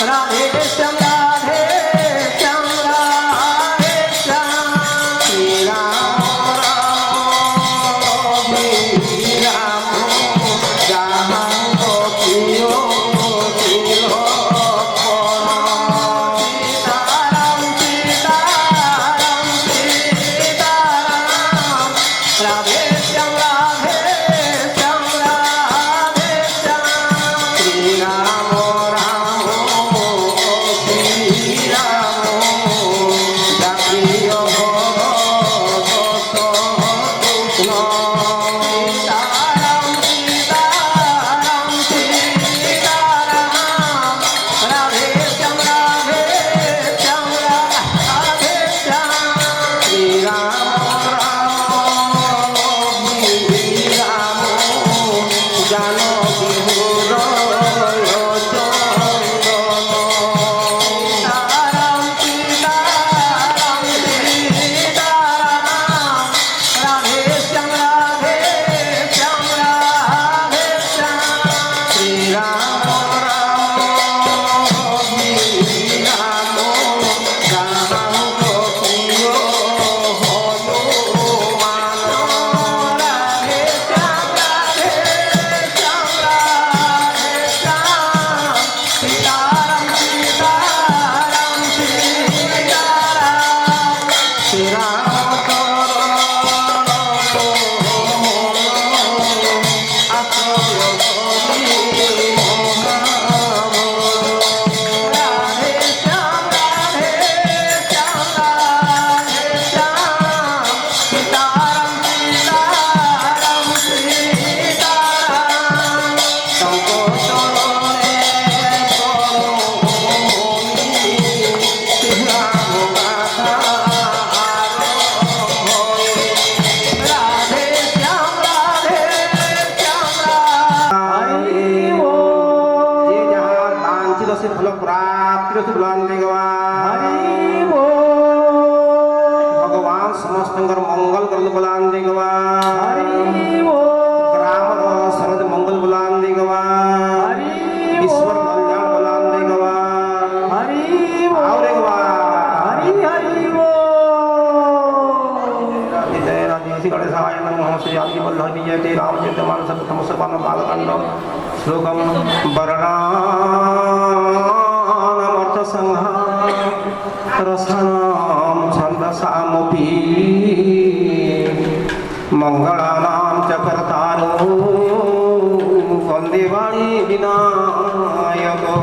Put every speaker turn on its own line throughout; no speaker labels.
রাধে শ্যাম রাধে শ্যাম রাধে শ্যাম শ্রীরাম রাম রাম যাহাঙ্গ প্রিয় সীতারাম সীতারাম সীতারাম রাধে শ্যাম রাধে শ্যাম রাধে শ্যাম শ্রীরাম রাম শ্রীরাম জাতীয় ভগত কৃষ্ণ সীতারাম সীতারাম সীতারাম রাধে শ্যাম রাধে শ্যাম রাধে শ্যাম শ্রীরাম রাম রাম জানকী হৃদয় চন্দন সীতারাম সীতারাম সীতারাম রাধে শ্যাম রাধে শ্যাম রাধে শ্যাম শ্রীরাম রাম রাম জানক প্রিয় হনুমান রাধে শ্যাম রাধে শ্যাম রাধে শ্যাম সীতারাম সীতারাম সীতারাম শ্রীরাম চরণ আশ্রয় করি রাধে শ্যাম রাধে শ্যাম রাধে শ্যাম সীতারাম সীতারাম সীতারাম সংকোচনে করমণি শ্রীরাম গাথা রাধে শ্যাম রাধে শ্যাম রাধে যে যাহা বাঞ্ছিত সে ফল প্রাপ্তির সুবলান দেগবান ভগবান সমস্তଙ୍କର মঙ্গল କରନ୍ତୁ বলান দেଗବାन ଗ୍ରାମର ସରଜ ମଙ୍ଗଲ ବଲାନ ଦେଗବାନ ବିଶ୍ୱର କଲ୍ୟାଣ ବଲାନ ଦେଗବାନ ଆଉ ଦେଗବାନ ଜୟ ରାଧେ ଶ୍ରୀ ଗଣେଶାୟ ନମଃ ଶ୍ରୀ ଆଦି ବଲ୍ଲଭ ବିଜୟତେ ରାମଚନ୍ଦ୍ର ମାନସ ପ୍ରଥମ ସୋପାନ ବାଲକାଣ୍ଡ ଶ୍ଲୋକଂ ବର୍ଣ୍ଣାନାମର୍ଥ ସଂହା ରସାନାಂ ଛନ୍ଦସାମପି मंगलानां च कर्तारो वन्दे वाणी विनायको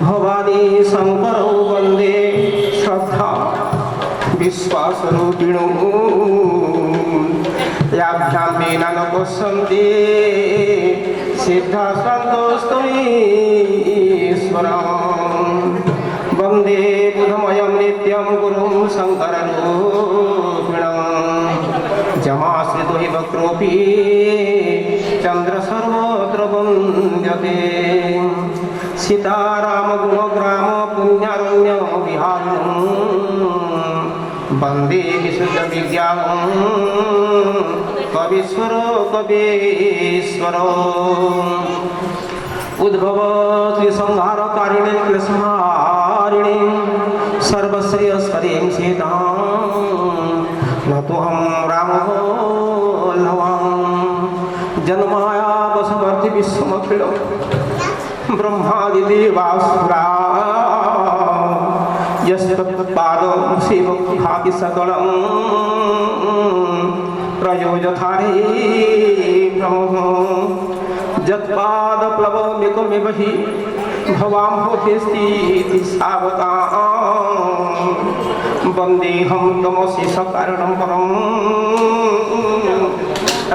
भवानी शङ्करो वन्दे श्रद्धा विश्वासरूपिणो याभ्यां विना न पश्यन्ति सिद्धास्वन्तोऽस्त्वमीश्वरम् वन्दे बुधमयं नित्यं गुरुं शङ्कररूपिणम् जमाश्रितो हि वक्रोऽपि चन्द्र सर्वत्र वन्द्यते सीताराम गुणग्राम पुण्यारण्य विहारिणं वन्दे विशुद्धविज्ञानं कवीश्वर कवीश्वर उद्भव श्रीसंहारकारिणी क्लेशहारिणी सर्वश्रेयस्करीं सीतां नतोऽहं रामवल्लभां जन्माया वसवर्ति विश्वमखिल ब्रह्मादिदेवासुरा यस्त्वत्पादं सेवभाति सकलं प्रयोजधारे प्रमोह जत्पादप्लवमेकमेव हि भवाम्भोधेस्तीति सावतां वन्देऽहं तमशेषकारणं परं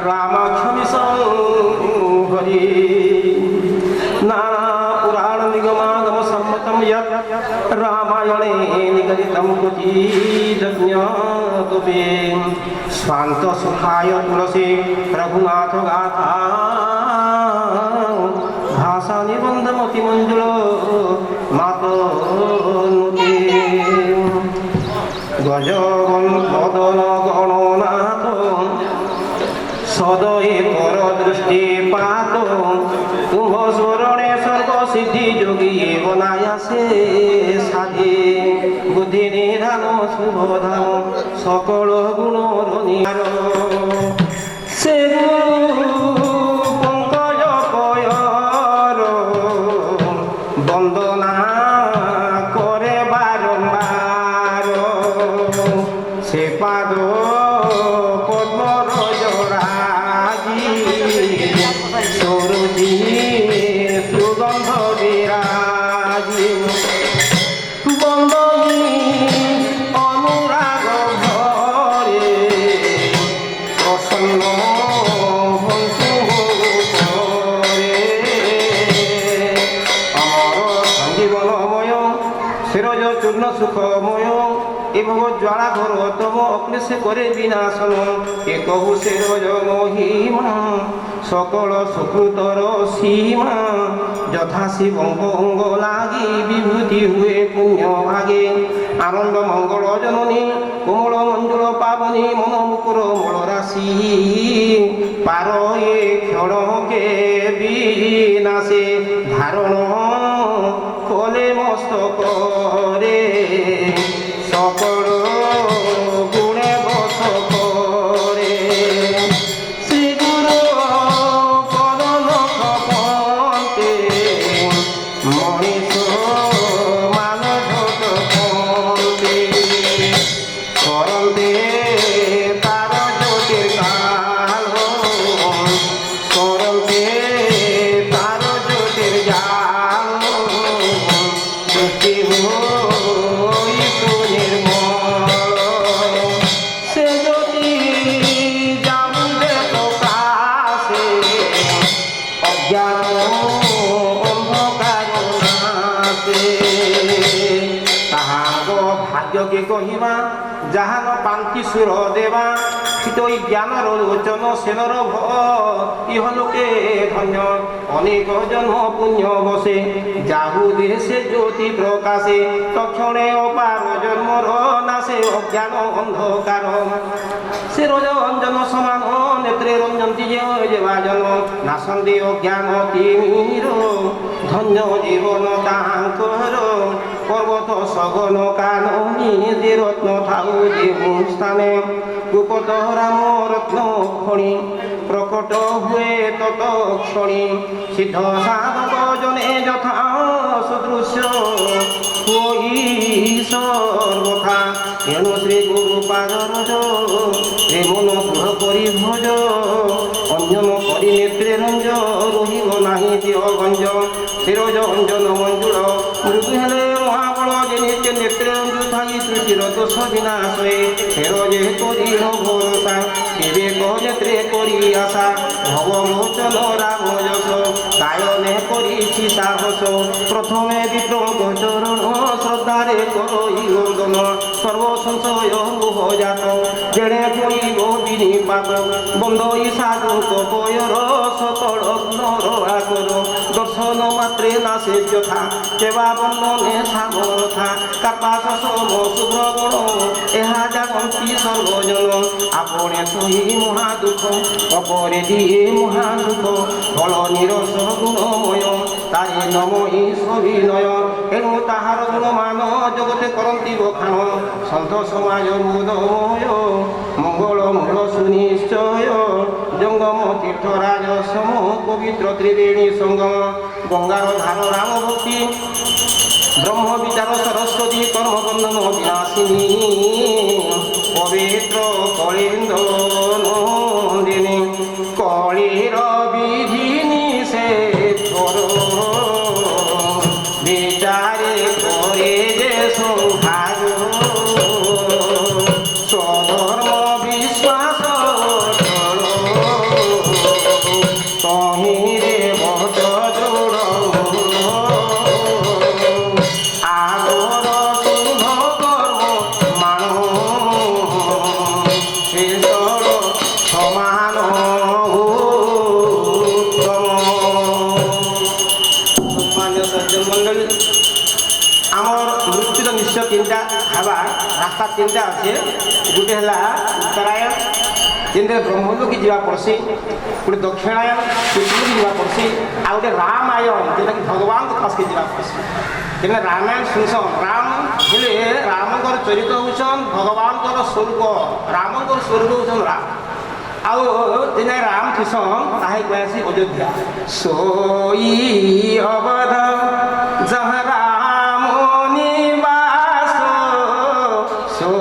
रामाख्यमीशं हरे नानापुराणनिगमागमसम्मतं यत् रामायणे निगदितं कृतीज्ञातुपे स्वान्तसुखाय तुलसी रघुनाथगाथा भाषा निबन्धमतिमञ्जुल मातनुते गजवदन गणनाथ सदये कर दृष्टिपात कुम्भ स्वरणे सर्व सिद्धि योगी বনাই আছে সাধে বুদ্ধি নিধান শুভধান সকল গুণর নিহার সে পঙ্কজ পয়র বন্দনা করে বারম্বার সে পাদ পদ্মর জরাজি সরজি সুগন্ধ বিরাজি বন্দনী অনুরাগ ভরে প্রসন্ন হন্তু করে অমর সঞ্জীবনময় শিরজ চূর্ণ সুখময় এবং জ্বালা ঘর তব অক্লেশে করে বিনাশন এ কহু শিরজ মহিমা সকল সুকৃতর সীমা যথা শিবঙ্গ অঙ্গ লাগি বিভূতি হুয়ে পুণ্য ভাগে আনন্দ মঙ্গল জননী কোমল মঞ্জুল পাবনী মন মুকুর মূল রাশি পার এ ক্ষণকে বিনাশে ধারণ কলে মস্তক রে সকল গুণে বস করে শ্রী গুরু পদন খপন্তে মনীষ মানব পন্তে করন্তে তার জ্যোতির কাল করন্তে তার জ্যোতির জাল দৃষ্টি ভাগ্যকে কহিবা যাহার পান্তি সুর দেবা হিতই জ্ঞানর লোচন সেনর ইহলোকে ধন্য অনেক জন্ম পুণ্য বসে যাহু দেশে জ্যোতি প্রকাশে তক্ষণে অপার জন্মর নাশে অজ্ঞান অন্ধকার সে রঞ্জন সমান নেত্রে রঞ্জন্তি যে বাজন নাসন্দি অজ্ঞান তিমির ধন্য জীবন তাঙ্কর পর্বত সগন কাননী যে রত্ন ঠাউ যে স্থানে গুপত রাম রত্ন খনি প্রকট হুয়ে তত ক্ষণি সিদ্ধ সাধক জনে যথা সদৃশ্য হই সর্বথা এণু শ্রী গুরু পাদরজ এ মন গ্রহ করি ভজ অঞ্জন করি নেত্রে রঞ্জ রহিব নাহি দেহ গঞ্জ শিরজ অঞ্জন মঞ্জুল মৃদু হেলে মহাবল যে নিত্য নেত্রে রঞ্জু থাই ত্রুটির দোষ বিনাশে ফেরজে করি ভরসা বিবেক নেত্রে করি আশা ভবলোচন রাম যশ গায়নে করিছি সাহস প্রথমে বিপ্রঙ্গ চরণ শ্রদ্ধারে করই বন্দন সর্বসংশয় মোহ জাত জেনে করিব বিনিপাত বন্দই সাধুক পয়র সকল নর আকর দর্শন মাত্রে নাশে যথা সেবা বন্দনে সামর্থা কাপাস সম শুভ্র গুণ এহা জাগন্তি সর্বজন আপনে সহি মহা দুঃখ অপরে দিয়ে মহা দুঃখ ফল নিরস গুণময় তারে নমই সবিনয় এণু তাহার গুণমান জগতে করন্তি বখান সন্ত সমাজ মুদময় মঙ্গল মূল সুনিশ্চয় জঙ্গম তীর্থরাজ সম পবিত্র ত্রিবেণী সঙ্গম গঙ্গার ধার রাম ভক্তি ব্রহ্ম বিচার সরস্বতী কর্মবন্ধন বিনাশিনী পবিত্র কলিন্দ নন্দিনী কলির বিধি নিষেধ বিচারে করে যে সংহার স্বধর্ম বিশ্বাস তহিরে বট জোড় আগর শুভ কর্ম মান শেষর সমান উত্তম সম্মানীয় সজ্জন মণ্ডলী আমার মৃত্যুর নিশ্চয় তিনটা হবার রাস্তা তিনটা আছে গোটে হল উত্তরায়ণ ଯେମିତି ବ୍ରହ୍ମଲୋକି ଯିବା ପଡ଼୍ସି, ଗୋଟେ ଦକ୍ଷିଣାୟନ ପୃଥିବୀକି ଯିବା ପଡ଼୍ସି, ଆଉ ଗୋଟେ ରାମାୟଣ ଯେନ୍ଟାକି ଭଗବାନଙ୍କ ପାଶକେ ଯିବା ପଡ଼୍ସି। ଯେନ୍ତା ରାମାୟଣ ଶୁଣିସନ୍, ରାମ ହେଲେ ରାମଙ୍କର ଚରିତ୍ର ହେଉଛନ୍ ଭଗବାନଙ୍କର ସ୍ୱରୂପ, ରାମଙ୍କର ସ୍ୱରୂପ ହେଉଛନ୍ ରାମ। ଆଉ ଯେନ୍ ରାମ ଥିସନ୍ ତାହା କୁହାଯାଏସି ଅଯୋଧ୍ୟା। ସୋଇ ଅବଧ ଜହା ରାମ ନିବାସ, ସୋ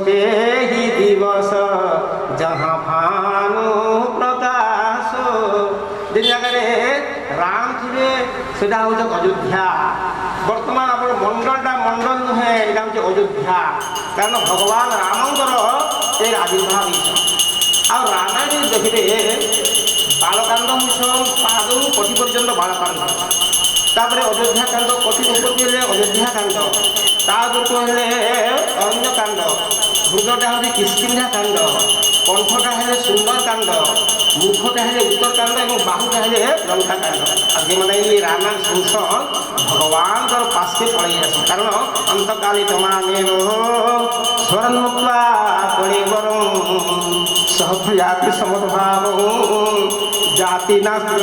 ଦେହି ଦିବସ ଜହା ଭାନୁ ପ୍ରକାଶ। ଯେନ୍ ଜାଗାରେ ରାମ ଥିବେ ସେଟା ହଉଛି ଅଯୋଧ୍ୟା। ବର୍ତ୍ତମାନ ଆପଣ ମଣ୍ଡଳଟା ମଣ୍ଡଳ ନୁହେଁ, ଏଇଟା ହଉଛି ଅଯୋଧ୍ୟା। କାରଣ ଭଗବାନ ରାମଙ୍କର ଏ ଆବିର୍ଭାବ ହେଇଛନ୍। ଆଉ ରାମାୟଣ ଦେଖିବେ ବାଳକାଣ୍ଡ ମିଶନ ପାଦରୁ କଠି ପର୍ଯ୍ୟନ୍ତ ବାଳକାଣ୍ଡ, ତାପରେ ଅଯୋଧ୍ୟା କାଣ୍ଡ କଠି ଉପରକୁ ହେଲେ ଅଯୋଧ୍ୟା କାଣ୍ଡ, ତା ଉପରକୁ ହେଲେ ଅରଣ୍ୟ କାଣ୍ଡ, ଭୃଗଟା ହେଉଛି କିଷ୍କିନ୍ଧା କାଣ୍ଡ, କଣ୍ଠଟା ହେଲେ ସୁନ୍ଦର କାଣ୍ଡ, ମୁଖଟା ହେଲେ ଉତ୍ତରକାଣ୍ଡ ଏବଂ ବାହୁଟା ହେଲେ ଲଙ୍କା କାଣ୍ଡ। ଆଉ ଯେମାନେ ଏଇ ରାମାୟଣ ଶୁଣସନ୍ ଭଗବାନଙ୍କର ପାଶକେ ପଳେଇ ଆସନ୍। କାରଣ ଅନ୍ତକାଳୀ ତମାମେବ ସ୍ୱରନ୍ମୁକ୍ତ୍ୱା କଳିବରଂ ସହଜାତି ସମଦ୍ଭାବ ଜାତି ନାସ୍ତି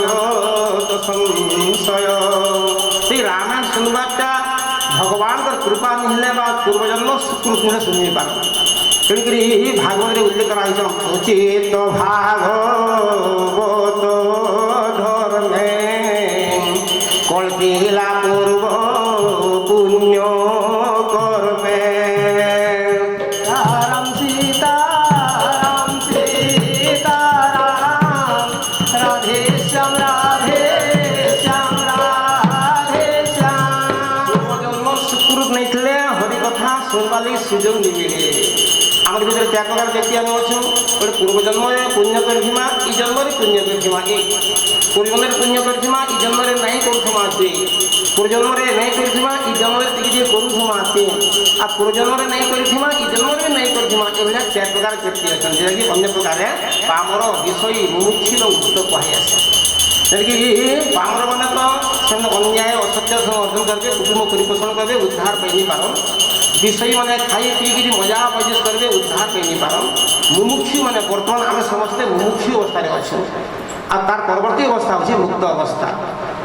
ସଂଶୟ। ସେଇ ରାମାୟଣ ଶୁଣିବାଟା ଭଗବାନଙ୍କର କୃପା ନିହେଲେ ବା ପୂର୍ବଜନ୍ମ ସୁକୃତି ହେଲେ ଶୁଣି ପାର। ତେଣୁକରି ଭାଗବତରେ ଉଲ୍ଲେଖ କରାଯାଇଛନ୍ ଉଚିତ ଭାଗବତ ଧର୍ମେ କଳ୍କିଲା ପୂର୍ବ ପୁଣ୍ୟ କର୍ମେ।
राम सीता राम राधे श्याम राधे श्याम राधे श्याम।
ପୂର୍ବଜନ୍ମ ସୁକୃତ ନେଇଥିଲେ ହରି କଥା ଶୁଣିବା ଲାଗି ସୁଯୋଗ ମିଳିଲେ। ଆମର ଭିତରେ ତ୍ୟାଗ ପ୍ରକାର ବ୍ୟକ୍ତି ଆମେ ଅଛୁ, ଗୋଟେ ପୂର୍ବଜନ୍ମରେ ପୁଣ୍ୟ କରିଥିମା, ଇ ଜନ୍ମରେ ପୁଣ୍ୟ କରିଥିମା ଏକ, ପୂର୍ବଜନ୍ମରେ ପୁଣ୍ୟ କରିଥିମା, ଇ ଜନ୍ମରେ ନାଇଁ କରୁଥିମା ଦୁଇ, ପୂର୍ବଜନ୍ମରେ ନାଇଁ କରିଥିମା, ଇ ଜନ୍ମରେ ଟିକେ ଟିକେ କରୁଥିମା ତିନି, ଆଉ ପୂର୍ବଜନ୍ମରେ ନାଇଁ କରିଥିମା, ଇ ଜନ୍ମରେ ବି ନାଇଁ କରିଥିମା। ଏଭଳିଆ ଚାରି ପ୍ରକାର ବ୍ୟକ୍ତି ଅଛନ୍ତି, ଯେଉଁଟାକି ଅନ୍ୟ ପ୍ରକାରେ ପାମର ବିଷୟୀ ମୁମୁକ୍ଷୁର ଉକ୍ତ କୁହାଯାଏ। ଯେମିତିକି ପାମର ମାନେ ତ ସେମାନେ ଅନ୍ୟାୟ ଅସତ୍ୟ ଅର୍ଜନ କରିବେ, କୁଟୁମ୍ବ ପରିପୋଷଣ କରିବେ, ଉଦ୍ଧାର ପାଇ ପାରନ୍। ବିଷୟୀ ମାନେ ଖାଇ ପିଇକିରି ମଜା ମଜଲିସ୍ କରିବେ, ଉଦ୍ଧାର ପାଇ ପାରନ୍। ମୁମୁକ୍ଷୁ ମାନେ ବର୍ତ୍ତମାନ ଆମେ ସମସ୍ତେ ମୁମୁକ୍ଷୁ ଅବସ୍ଥାରେ ଅଛୁ। ଆଉ ତାର ପରବର୍ତ୍ତୀ ଅବସ୍ଥା ହେଉଛି ମୁକ୍ତ ଅବସ୍ଥା।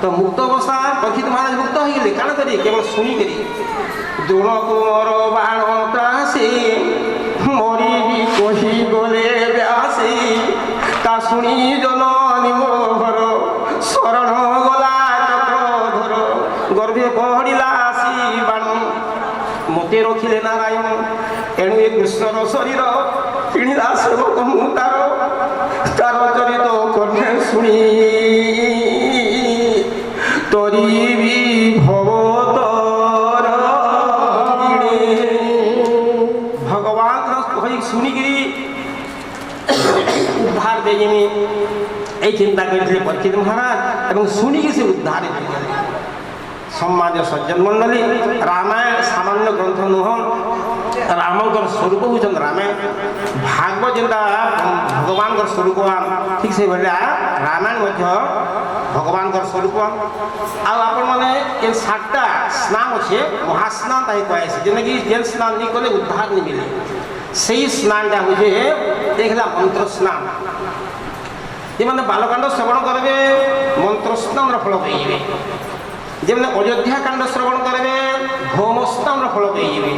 ତ ମୁକ୍ତ ଅବସ୍ଥା ପରୀକ୍ଷିତ ମହାରାଜ ମୁକ୍ତ ହେଇଗଲେ କାଣା କରି କେବଳ ଶୁଣିକରି ଦ୍ରୋଣ କୁମର ବାଣ ତ୍ରାସି ମରିବି କହି ଗଲେ ବ୍ୟାସୀ ତା ଶୁଣି ଜନନୀ ମୋହର ଶରଣ ଗଲା ଚକ୍ରଧର ଗର୍ଭେ ପଡ଼ିଲା ଆସି ବାଣ ମୋତେ ରଖିଲେ ନାରାୟଣ ଏଣୁ ଏ କୃଷ୍ଣର ଶରୀର କିଣିଲା ସେବକ ମୁଁ ତାର ଚରିତ କର୍ମେ ଶୁଣି ତରିବି ଭବତର ଭଗବାନ କହି ଶୁଣିକିରି ଉଦ୍ଧାର ଦେଇଯିମି এই চিন্তা করেছিলেন পরীক্ষিত মহারাজ এবং শুনিকি সে উদ্ধারে হয়ে সম্মানীয় সজ্জন মণ্ডলী রামায়ণ সামান্য গ্রন্থ নুহ রামঙ্কর স্বরূপ হচ্ছেন রামায়ণ ভাগবত যেটা ভগবানଙ୍କର ସ୍ୱରୂପ ঠিক ସେଇଭଳିଆ ରାମାୟଣ ମଧ୍ୟ ଭଗବାନଙ୍କର ସ୍ୱରୂପ। ଆଉ ଆପଣମାନେ ଏ 7ଟା ସ୍ନାନ ଅଛେ ମହାସ୍ନାନ ତାହିଁ କୁହାଯାଇଛି, ଯେନ୍ଟାକି ଯେନ୍ ସ୍ନାନ ନି କଲେ ଉଦ୍ଧାର ନି ମିଲେ। ସେଇ ସ୍ନାନଟା ହଉଛେ ଏକ ହେଲା ମନ୍ତ୍ର ସ୍ନାନ। যেমন বালকাণ্ড শ্রবণ করবে মন্ত্রস্নানর ফল পেয়ে যাবে, যেমন অযোধ্যা কাণ্ড শ্রবণ করবে ভৌমস্নানর ফল পেয়ে যাবে,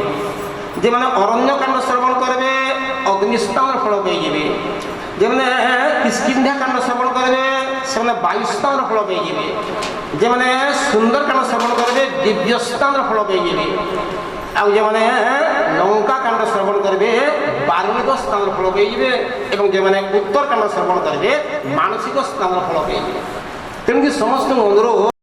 যেমন অরণ্যকাণ্ড শ্রবণ করবে অগ্নিস্নানর ফল পেয়ে যাবে, যেমন কিষ্কিন্ধ্যা কাণ্ড শ্রবণ করবে সেমন বায়ুস্নানর ফল পেয়ে যাবে, যেমন সুন্দরকাণ্ড শ্রবণ করবে দিব্যস্নানর ফল পেয়ে যাবে, ଆଉ ଯେଉଁମାନେ ଲଙ୍କା କାଣ୍ଡ ଶ୍ରବଣ କରିବେ ବାରୁଣିକ ସ୍ଥାନର ଫଳ ପାଇଯିବେ ଏବଂ ଯେଉଁମାନେ ଉତ୍ତର କାଣ୍ଡ ଶ୍ରବଣ କରିବେ ମାନସିକ ସ୍ଥାନର ଫଳ ପାଇଯିବେ। ତେଣୁକି ସମସ୍ତଙ୍କୁ ଅନୁରୋଧ